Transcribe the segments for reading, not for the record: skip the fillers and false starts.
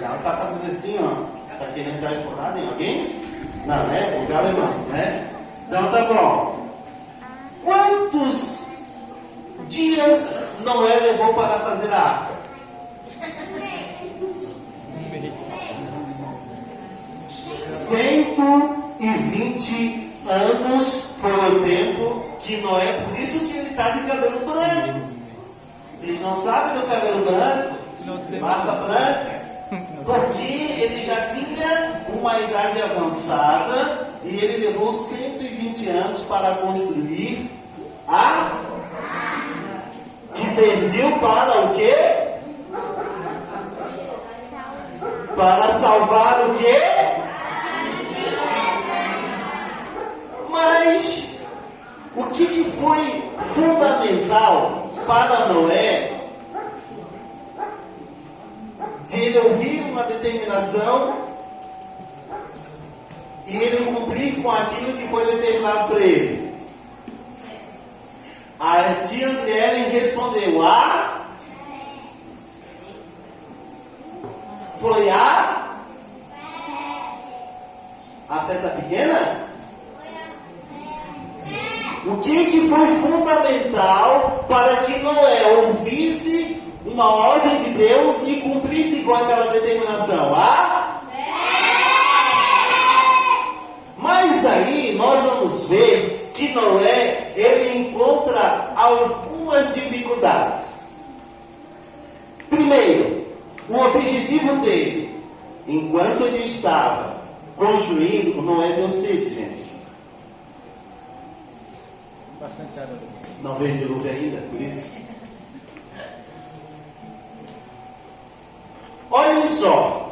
O galo está fazendo assim, ó. Está querendo dar esporrada em alguém? Não, né? O galo é manso, né? Então tá bom. Quantos dias Noé levou para fazer a arca? 120 anos foi o tempo que Noé, por isso que ele está de cabelo branco. Vocês não sabem do cabelo branco? Barba branca? Porque ele já tinha uma idade avançada e ele levou 120 anos para construir a que serviu para o quê? Para salvar o quê? Mas o que foi fundamental para Noé de ele ouvir uma determinação e ele cumprir com aquilo que foi determinado para ele? A tia Andriele respondeu: foi a fé está pequena? O que foi fundamental para que Noé ouvisse uma ordem de Deus e cumprisse com aquela determinação? Mas aí nós vamos ver que Noé, ele encontra algumas dificuldades. Primeiro, o objetivo dele, enquanto ele estava construindo, Noé deu sede, gente. Não veio dilúvio ainda, por isso. Olhem só.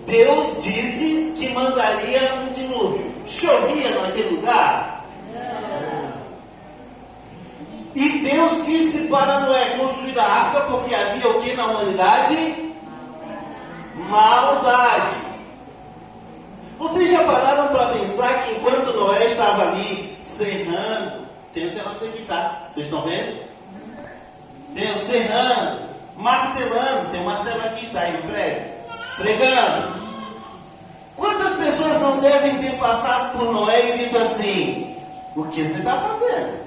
Deus disse que mandaria um dilúvio. Chovia naquele lugar? E Deus disse para Noé construir a arca porque havia o que na humanidade? Maldade. Vocês já pararam para pensar que enquanto Noé estava ali serrando, tem o serrando aqui, tá? Vocês estão vendo? Tem o serrando, martelando, tem um martelo aqui, tá? Aí no prédio, pregando. Quantas pessoas não devem ter passado por Noé e dito assim: o que você está fazendo?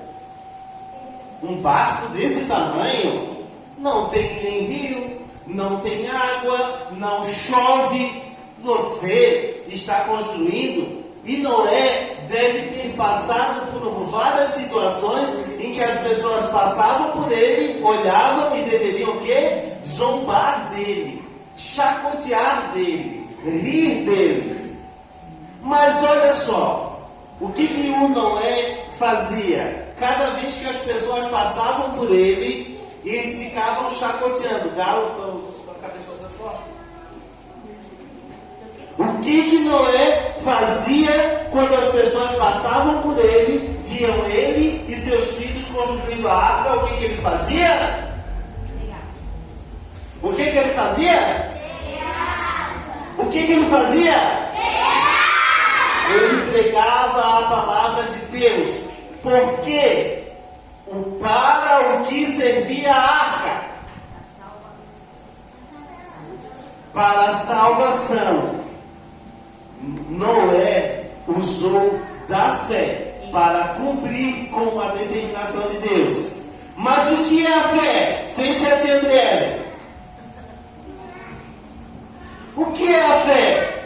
Um barco desse tamanho não tem nem rio, não tem água, não chove. Você está construindo. E Noé deve ter passado por várias situações em que as pessoas passavam por ele, olhavam e deveriam o quê? Zombar dele, chacotear dele, rir dele. Mas olha só, o que o Noé fazia? Cada vez que as pessoas passavam por ele, eles ficavam chacoteando. Galo com a cabeça da sua. O que Noé fazia quando as pessoas passavam por ele, viam ele e seus filhos construindo a arca? O que ele fazia? O que ele fazia? O que ele fazia? Ele pregava a palavra de Deus. Por quê? Para o que servia a arca? Para a salvação. Noé usou da fé para cumprir com a determinação de Deus. Mas o que é a fé? Sem ser a tia Andriele. O que é a fé?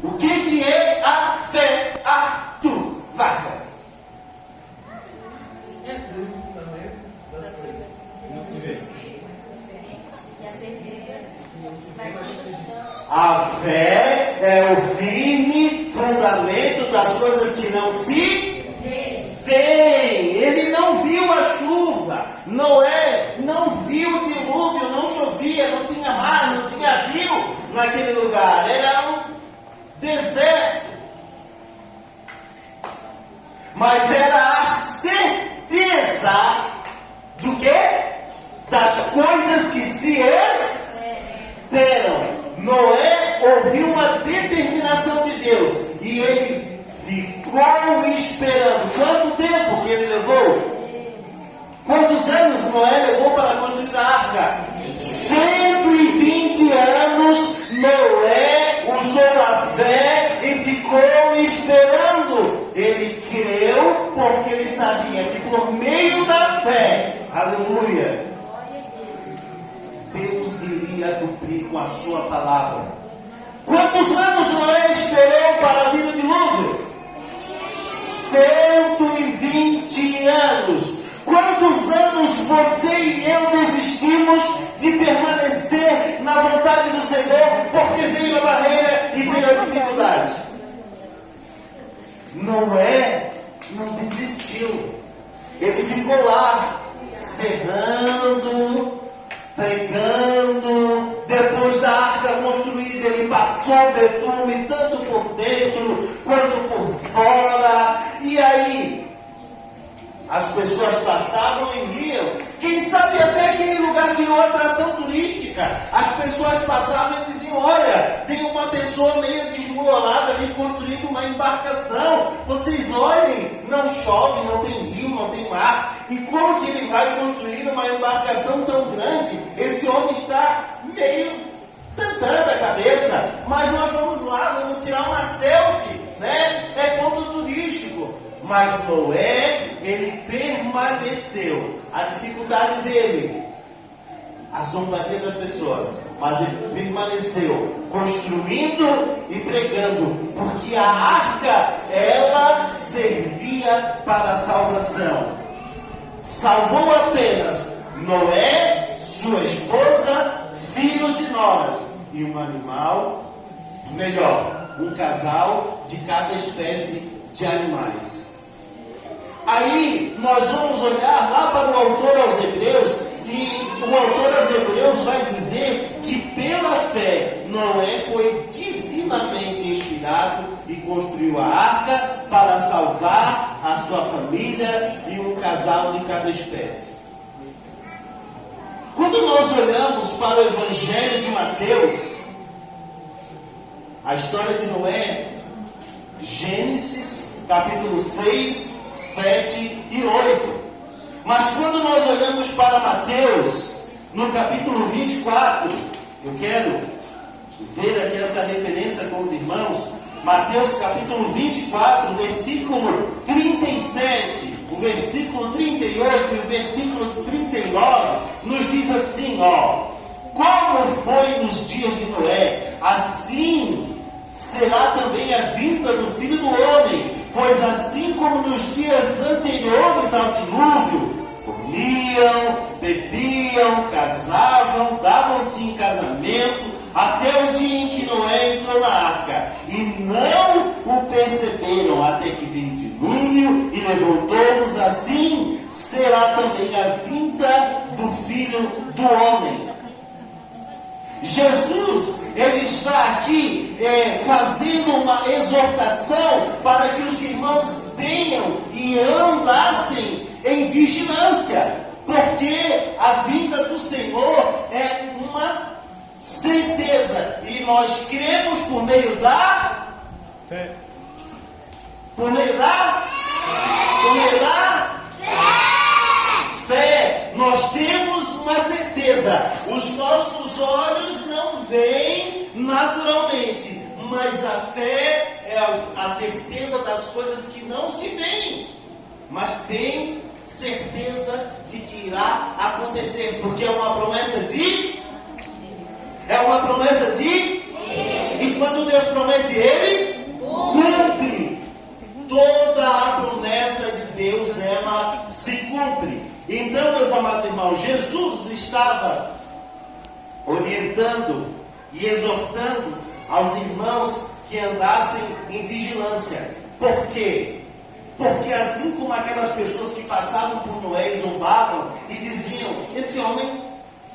O que é a fé, Arthur Vargas? A fé é o firme fundamento das coisas que não se veem. Ele não viu a chuva. Noé não viu o dilúvio, não chovia, não tinha mar, não tinha rio naquele lugar. Era um deserto. Mas era a certeza do quê? Das coisas que se esperam. Noé ouviu uma determinação de Deus e ele ficou esperando. Quanto tempo que ele levou? Quantos anos Noé levou para construir a arca? 120 Aleluia. Deus iria cumprir com a sua palavra. Quantos anos Noé esperou para vir o dilúvio? 120 anos. Quantos anos você e eu desistimos de permanecer na vontade do Senhor porque veio a barreira e veio a dificuldade? Noé não desistiu. Ele ficou lá, serrando, pregando. Depois da arca construída, ele passou betume, tanto por dentro quanto por fora. E aí, as pessoas passavam e riam. Quem sabe até aquele lugar virou atração turística. As pessoas passavam e diziam: olha, tem uma pessoa meio desmolada ali construindo uma embarcação. Vocês olhem, não chove, não tem rio, não tem mar. E como que ele vai construir uma embarcação tão grande? Esse homem está meio tentando a cabeça. Mas nós vamos lá, vamos tirar uma selfie, né? É ponto turístico. Mas Noé, ele permaneceu. A dificuldade dele, a zombaria das pessoas, mas ele permaneceu construindo e pregando, porque a arca, ela servia para a salvação. Salvou apenas Noé, sua esposa, filhos e noras, e um animal, melhor, um casal de cada espécie de animais. Aí nós vamos olhar lá para o autor aos Hebreus, e o autor aos Hebreus vai dizer que pela fé Noé foi divinamente inspirado e construiu a arca para salvar a sua família e um casal de cada espécie. Quando nós olhamos para o Evangelho de Mateus, a história de Noé, Gênesis capítulo 6, 7 e 8. Mas quando nós olhamos para Mateus, no capítulo 24, eu quero ver aqui essa referência com os irmãos. Mateus capítulo 24, versículo 37, o versículo 38 e o versículo 39, nos diz assim, como foi nos dias de Noé, assim será também a vinda do Filho do Homem. Pois assim como nos dias anteriores ao dilúvio, comiam, bebiam, casavam, davam-se em casamento, até o dia em que Noé entrou na arca, e não o perceberam, até que veio o dilúvio e levou todos, assim será também a vinda do Filho do Homem. Jesus, ele está aqui fazendo uma exortação para que os irmãos tenham e andassem em vigilância, porque a vinda do Senhor é uma certeza, e nós cremos por meio da fé. Por meio da fé, nós temos uma certeza. Os nossos olhos não veem naturalmente, mas a fé é a certeza das coisas que não se veem, mas tem certeza de que irá acontecer, porque é uma promessa de e quando Deus promete, Ele cumpre. Toda a promessa de Deus, ela se cumpre. Então, meus amados irmãos, Jesus estava orientando e exortando aos irmãos que andassem em vigilância. Por quê? Porque assim como aquelas pessoas que passavam por Noé e zombavam e diziam: esse homem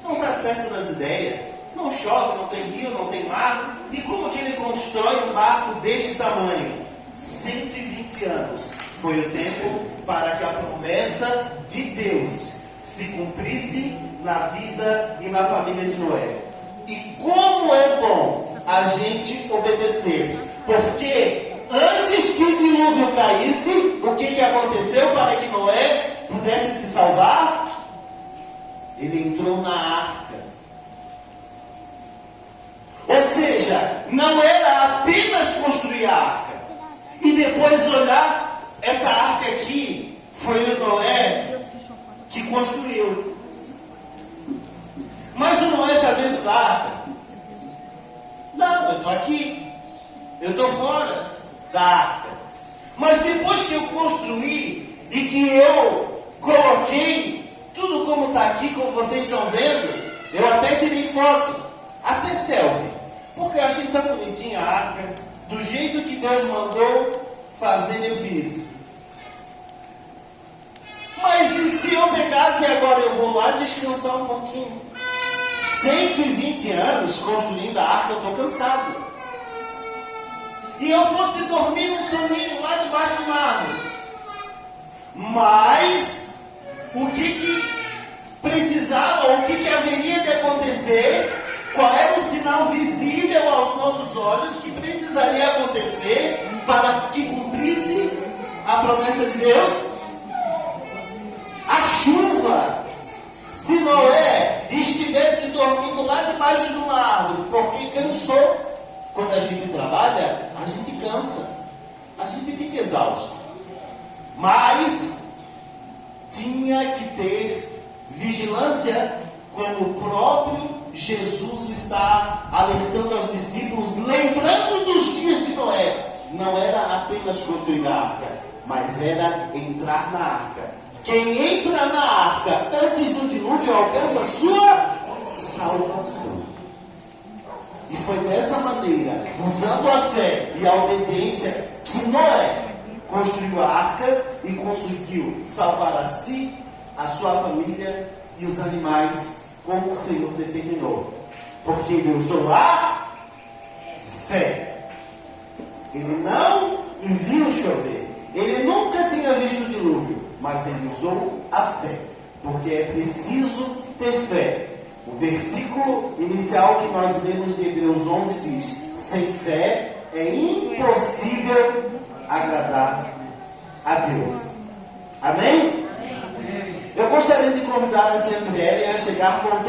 não está certo nas ideias, não chove, não tem rio, não tem mar, e como que ele constrói um barco deste tamanho? 120 anos foi o tempo para que a promessa de Deus se cumprisse na vida e na família de Noé. E como é bom a gente obedecer, porque antes que o dilúvio caísse, o que aconteceu para que Noé pudesse se salvar? Ele entrou na arca. Ou seja, não era apenas construir a arca e depois olhar, essa arca aqui foi o Noé que construiu. Mas o Noé está dentro da arca? Não, eu estou aqui. Eu estou fora da arca. Mas depois que eu construí e que eu coloquei tudo como está aqui, como vocês estão vendo, eu até tirei foto, até selfie, porque eu achei tão bonitinha a arca, do jeito que Deus mandou fazer, eu fiz. Mas e se eu pegasse agora, eu vou lá descansar um pouquinho? 120 anos construindo a arca, eu estou cansado. E eu fosse dormir um soninho lá debaixo do mar. Mas o que precisava, o que haveria de acontecer? Qual era o sinal visível aos nossos olhos que precisaria acontecer para que cumprisse a promessa de Deus? A chuva. Se Noé estivesse dormindo lá debaixo de uma árvore, porque cansou. Quando a gente trabalha, a gente cansa, a gente fica exausto. Mas tinha que ter vigilância, como o próprio Jesus está alertando aos discípulos, lembrando dos dias de Noé. Não era apenas construir a arca, mas era entrar na arca. Quem entra na arca antes do dilúvio alcança a sua salvação. E foi dessa maneira, usando a fé e a obediência, que Noé construiu a arca e conseguiu salvar a si, a sua família e os animais, como o Senhor determinou. Porque ele usou a fé. Ele não viu chover. Ele nunca tinha visto o dilúvio, mas ele usou a fé. Porque é preciso ter fé. O versículo inicial que nós lemos de Hebreus 11 diz: sem fé é impossível agradar a Deus. Amém? Eu gostaria de convidar a tia Andréia a chegar com